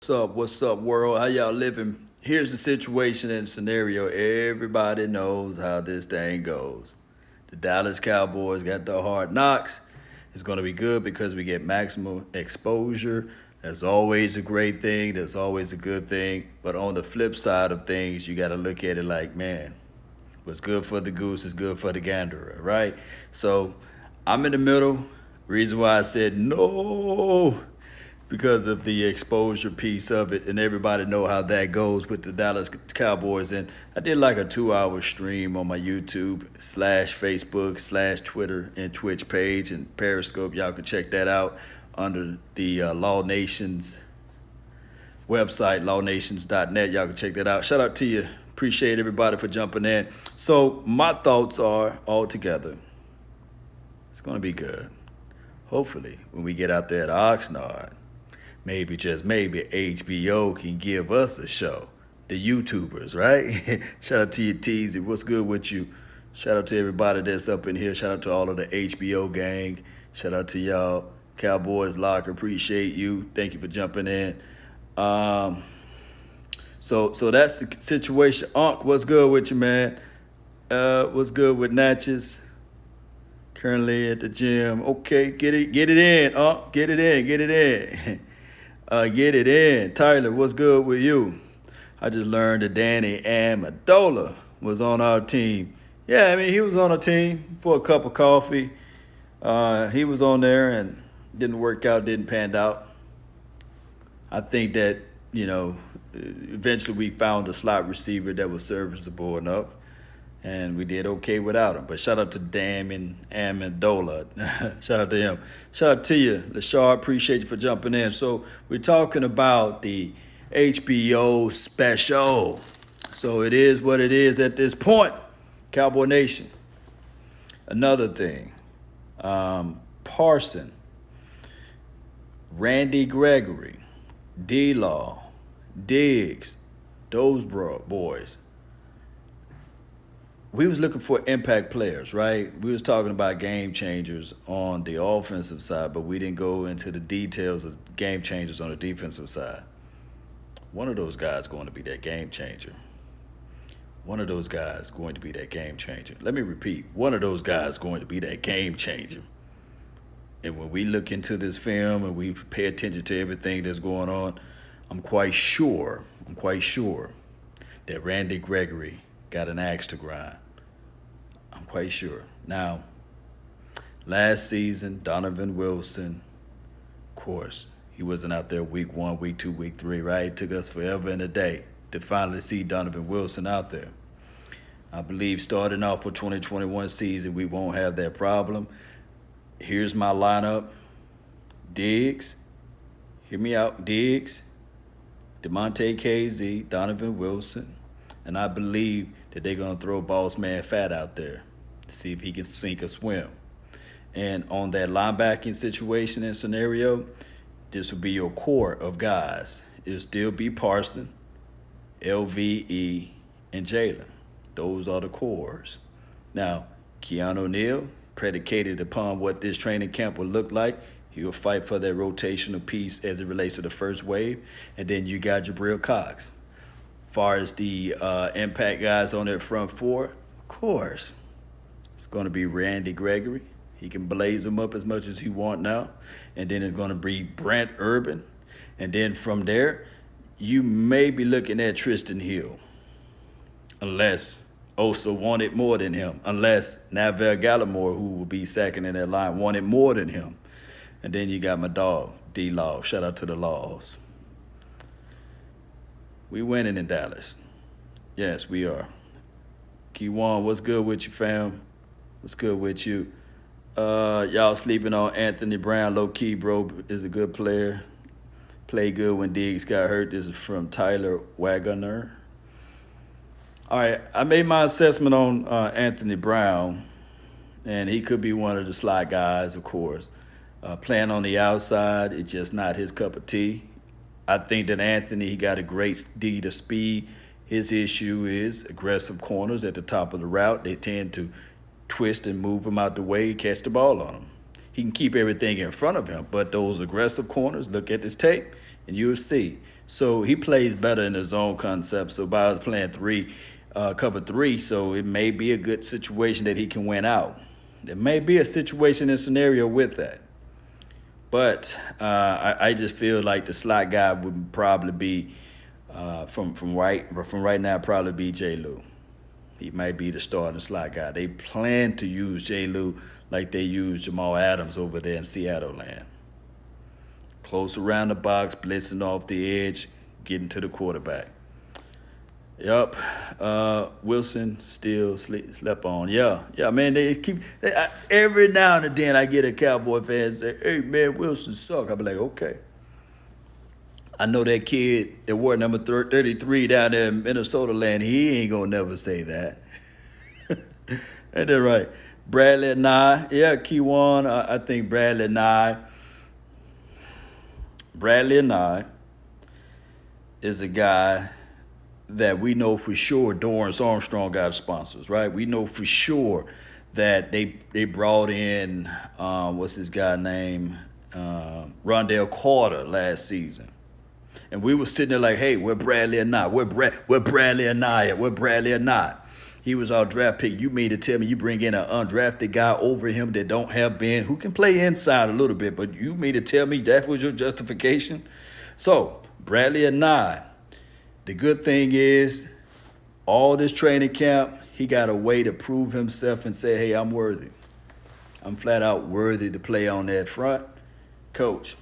What's up, world? How y'all living? Here's the situation and scenario. Everybody knows how this thing goes. The Dallas Cowboys got the hard knocks. It's going to be good because we get maximum exposure. That's always a great thing. That's always a good thing. But on the flip side of things, you got to look at it like, man, what's good for the goose is good for the gander, right? So I'm in the middle. Reason why I said no, because of the exposure piece of it, and everybody know how that goes with the Dallas Cowboys. And I did like a 2-hour stream on my YouTube / Facebook / Twitter and Twitch page and Periscope. Y'all can check that out under the Law Nations website, lawnations.net. Y'all can check that out. Shout out to you. Appreciate everybody for jumping in. So my thoughts are all together. It's going to be good. Hopefully, when we get out there at Oxnard, maybe, just maybe, HBO can give us a show. The YouTubers, right? Shout out to you, Teasy. What's good with you? Shout out to everybody that's up in here. Shout out to all of the HBO gang. Shout out to y'all. Cowboys Locker, appreciate you. Thank you for jumping in. So that's the situation. Unc, what's good with you, man? What's good with Natchez? Currently at the gym. Okay, get it in, Unc. Get it in. Get it in. Tyler, what's good with you? I just learned that Danny Amendola was on our team. Yeah, I mean, he was on our team for a cup of coffee. He was on there and didn't work out, didn't pan out. I think that, eventually we found a slot receiver that was serviceable enough, and we did okay without him. But shout out to Damon Amendola. Shout out to him. Shout out to you, Lashard. Appreciate you for jumping in. So we're talking about the HBO special. So it is what it is at this point. Cowboy Nation. Another thing. Parson. Randy Gregory. D-Law. Diggs. Those boys. We was looking for impact players, right? We was talking about game changers on the offensive side, but we didn't go into the details of game changers on the defensive side. One of those guys going to be that game changer. One of those guys going to be that game changer. Let me repeat. One of those guys going to be that game changer. And when we look into this film and we pay attention to everything that's going on, I'm quite sure that Randy Gregory got an axe to grind. I'm quite sure. Now, last season, Donovan Wilson, of course, he wasn't out there week 1, week 2, week 3, right? It took us forever and a day to finally see Donovan Wilson out there. I believe starting off for 2021 season, we won't have that problem. Here's my lineup. Diggs, hear me out, Diggs, DeMonte KZ, Donovan Wilson, and I believe that they're going to throw Boss Man Fat out there to see if he can sink or swim. And on that linebacking situation and scenario, this will be your core of guys. It'll still be Parson, LVE, and Jalen. Those are the cores. Now, Keanu Neal, predicated upon what this training camp will look like, he will fight for that rotational piece as it relates to the first wave. And then you got Jabril Cox. Far as the impact guys on that front four, of course, it's going to be Randy Gregory. He can blaze them up as much as he want now. And then it's going to be Brent Urban. And then from there, you may be looking at Tristan Hill. Unless Osa wanted more than him. Unless Navel Gallimore, who will be second in that line, wanted more than him. And then you got my dog, D-Law. Shout out to the Laws. We winning in Dallas. Yes, we are. Keywan, what's good with you, fam? What's good with you? Y'all sleeping on Anthony Brown. Low-key, bro, is a good player. Played good when Diggs got hurt. This is from Tyler Wagoner. All right, I made my assessment on Anthony Brown, and he could be one of the slot guys, of course. Playing on the outside, it's just not his cup of tea. I think that Anthony, he got a great deed of speed. His issue is aggressive corners at the top of the route. They tend to twist and move him out the way, catch the ball on him. He can keep everything in front of him, but those aggressive corners, look at this tape, and you'll see So he plays better in his zone concept. So Bowers playing cover three, so it may be a good situation that he can win out. There may be a situation and scenario with that. But I just feel like the slot guy would probably be from right now probably be J. Lou. He might be the starting slot guy. They plan to use J. Lou like they use Jamal Adams over there in Seattle land. Close around the box, blitzing off the edge, getting to the quarterback. Yup. Wilson still slept on. Yeah, man. Every now and then I get a Cowboy fan say, "Hey, man, Wilson suck." I be like, okay. I know that kid that wore number 33 down there in Minnesota land. He ain't gonna never say that. Ain't that right? Bradley Nye. Yeah, Keywan. I think Bradley Nye is a guy that we know for sure Dorrance Armstrong got sponsors, right? We know for sure that they brought in, what's his guy name? Rondell Carter last season. And we were sitting there like, hey, where Bradley or not? Where Bradley or not? Where Bradley or not? He was our draft pick. You mean to tell me you bring in an undrafted guy over him that don't have Ben, who can play inside a little bit, but you mean to tell me that was your justification? So, Bradley or not, the good thing is, all this training camp, he got a way to prove himself and say, hey, I'm worthy. I'm flat out worthy to play on that front. Coach,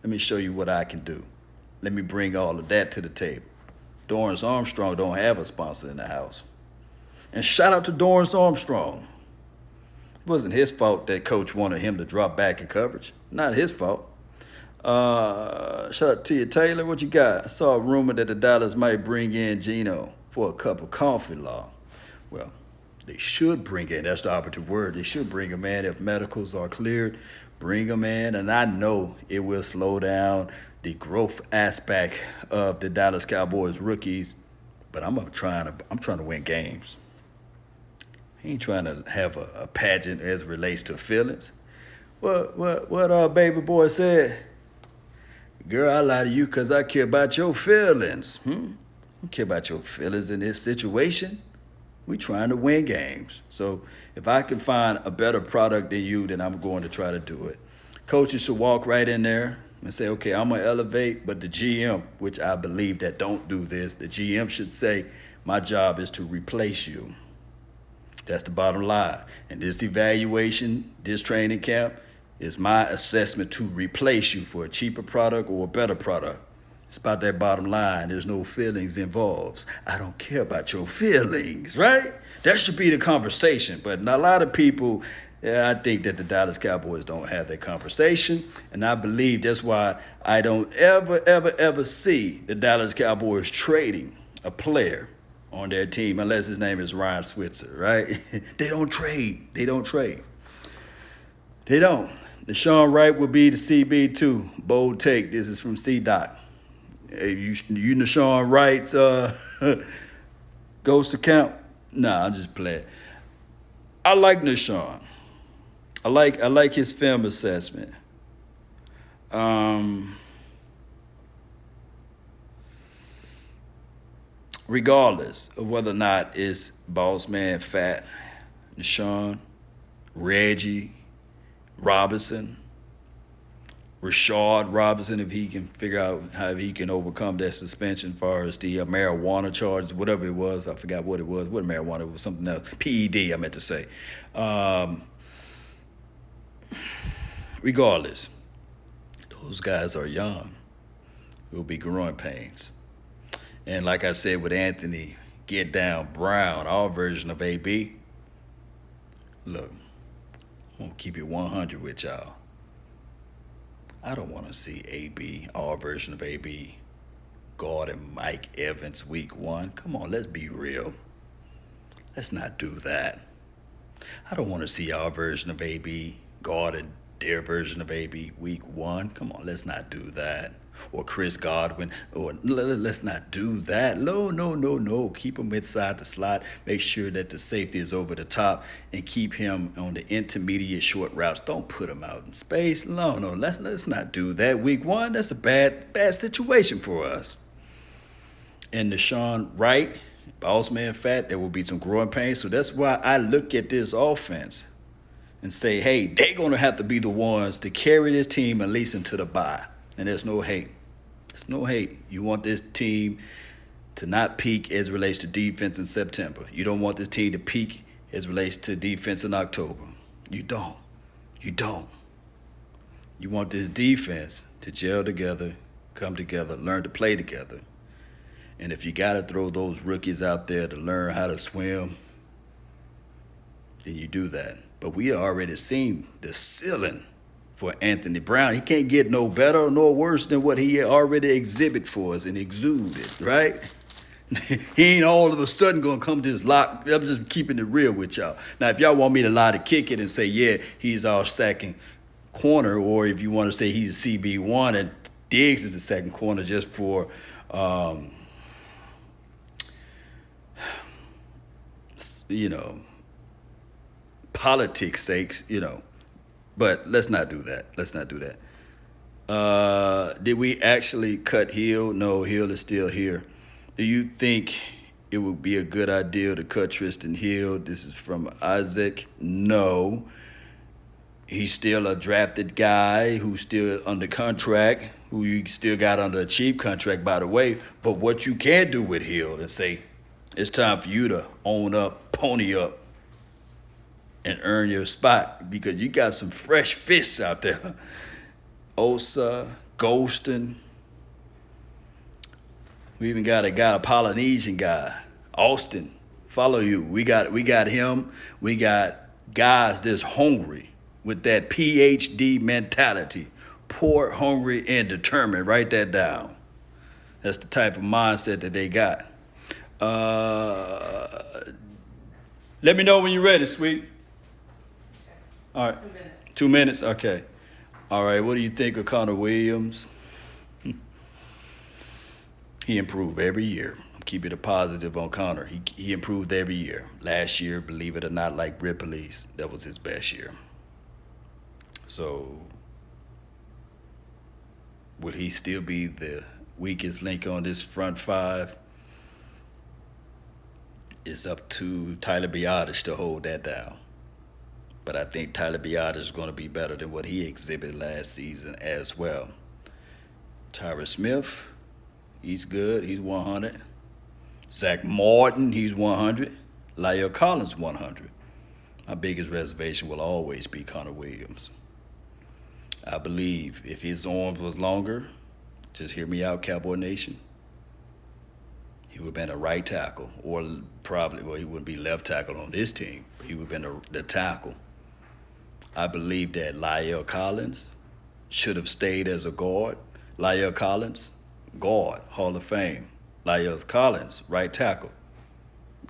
let me show you what I can do. Let me bring all of that to the table. Dorrance Armstrong don't have a sponsor in the house. And shout out to Dorrance Armstrong. It wasn't his fault that coach wanted him to drop back in coverage. Not his fault. Shout out to you, Taylor. What you got? I saw a rumor that the Dallas might bring in Geno for a cup of coffee law. Well, they should bring in, that's the operative word, they should bring him in if medicals are cleared. Bring him in, and I know it will slow down the growth aspect of the Dallas Cowboys rookies. But I'm trying to win games. He ain't trying to have a pageant as it relates to feelings. What baby boy said? Girl, I lie to you because I care about your feelings. I don't care about your feelings in this situation. We trying to win games. So if I can find a better product than you, then I'm going to try to do it. Coaches should walk right in there and say, okay, I'm going to elevate, but the GM, which I believe that don't do this, the GM should say, my job is to replace you. That's the bottom line. And this evaluation, this training camp, is my assessment to replace you for a cheaper product or a better product. It's about that bottom line. There's no feelings involved. I don't care about your feelings, right? That should be the conversation. But a lot of people, I think that the Dallas Cowboys don't have that conversation. And I believe that's why I don't ever see the Dallas Cowboys trading a player on their team unless his name is Ryan Switzer, right? They don't trade. They don't. Deshaun Wright will be the CB2. Bold take. This is from C-Doc. Hey, you Deshaun Wright's ghost account? Nah, I'm just playing. I like Deshaun. I like his film assessment. Regardless of whether or not it's Boss Man Fat, Deshaun, Reggie, Robinson, Rashard Robinson, if he can figure out how he can overcome that suspension as far as the marijuana charges, whatever it was. I forgot what it was. What marijuana? It was something else. PED, I meant to say. Regardless, those guys are young. It will be growing pains. And like I said with Anthony, Get Down Brown, our version of AB, look, I'm going to keep it 100 with y'all. I don't want to see AB, our version of AB, guarding Mike Evans week 1. Come on, let's be real. Let's not do that. I don't want to see our version of AB guarding their version of AB week 1. Come on, let's not do that. or Chris Godwin, or let's not do that. No. Keep him inside the slot. Make sure that the safety is over the top and keep him on the intermediate short routes. Don't put him out in space. No. Let's not do that. Week 1, that's a bad situation for us. And Deshaun Wright, boss man fat, there will be some growing pains. So that's why I look at this offense and say, hey, they're going to have to be the ones to carry this team at least into the bye. And there's no hate. There's no hate. You want this team to not peak as it relates to defense in September. You don't want this team to peak as it relates to defense in October. You don't. You want this defense to gel together, come together, learn to play together. And if you got to throw those rookies out there to learn how to swim, then you do that. But we already seen the ceiling for Anthony Brown. He can't get no better nor worse than what he already exhibit for us and exuded, right? He ain't all of a sudden going to come to this lock. I'm just keeping it real with y'all. Now, if y'all want me to lie to kick it and say, yeah, he's our second corner, or if you want to say he's a CB1 and Diggs is the second corner just for politics sakes, but let's not do that. Did we actually cut Hill? No, Hill is still here. Do you think it would be a good idea to cut Tristan Hill? This is from Isaac. No. He's still a drafted guy who's still under contract, who you still got under a cheap contract, by the way. But what you can do with Hill is say, it's time for you to own up, pony up, and earn your spot, because you got some fresh fish out there. Osa, Golston. We even got a Polynesian guy, Austin. Follow you. We got him. We got guys that's hungry with that PhD mentality, poor, hungry, and determined. Write that down. That's the type of mindset that they got. Let me know when you're ready, sweet. All right. 2 minutes. 2 minutes? Okay. All right. What do you think of Connor Williams? He improved every year. I'm keeping it positive on Connor. He improved every year. Last year, believe it or not, like Ripley's, that was his best year. So, would he still be the weakest link on this front five? It's up to Tyler Biadasz to hold that down. But I think Tyler Biadasz is going to be better than what he exhibited last season as well. Tyron Smith, he's good. He's 100. Zach Martin, he's 100. La'el Collins, 100. My biggest reservation will always be Connor Williams. I believe if his arms was longer, just hear me out, Cowboy Nation, he would have been a right tackle, or probably, well, he wouldn't be left tackle on this team. He would have been the tackle. I believe that La'el Collins should have stayed as a guard. La'el Collins, guard, Hall of Fame. La'el Collins, right tackle.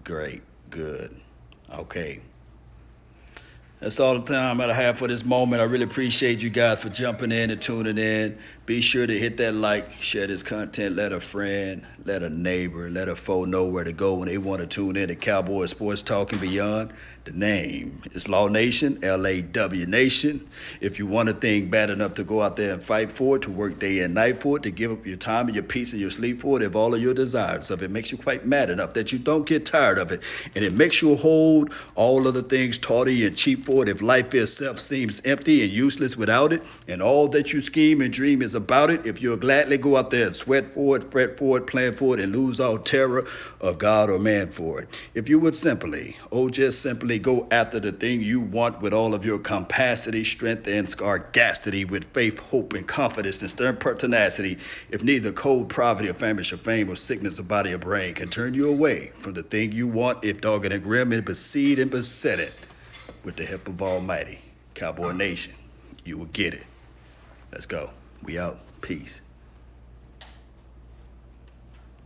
Great, good, okay. That's all the time I have for this moment. I really appreciate you guys for jumping in and tuning in. Be sure to hit that like, share this content, let a friend, let a neighbor, let a foe know where to go when they want to tune in to Cowboys Sports Talk and Beyond. The name is Law Nation, L-A-W Nation. If you want a thing bad enough to go out there and fight for it, to work day and night for it, to give up your time and your peace and your sleep for it, if all of your desires of it makes you quite mad enough that you don't get tired of it, and it makes you hold all of the things tawdry and cheap for it, if life itself seems empty and useless without it, and all that you scheme and dream is about it, if you'll gladly go out there and sweat for it, fret for it, plan for it, and lose all terror of God or man for it. If you would simply, just simply go after the thing you want with all of your capacity, strength, and sagacity, with faith, hope, and confidence, and stern pertinacity, if neither cold poverty or famish or fame or sickness or body or brain can turn you away from the thing you want, if dogged and grim and besieged and beset it, with the help of Almighty, Cowboy Nation, you will get it. Let's go. We out. Peace.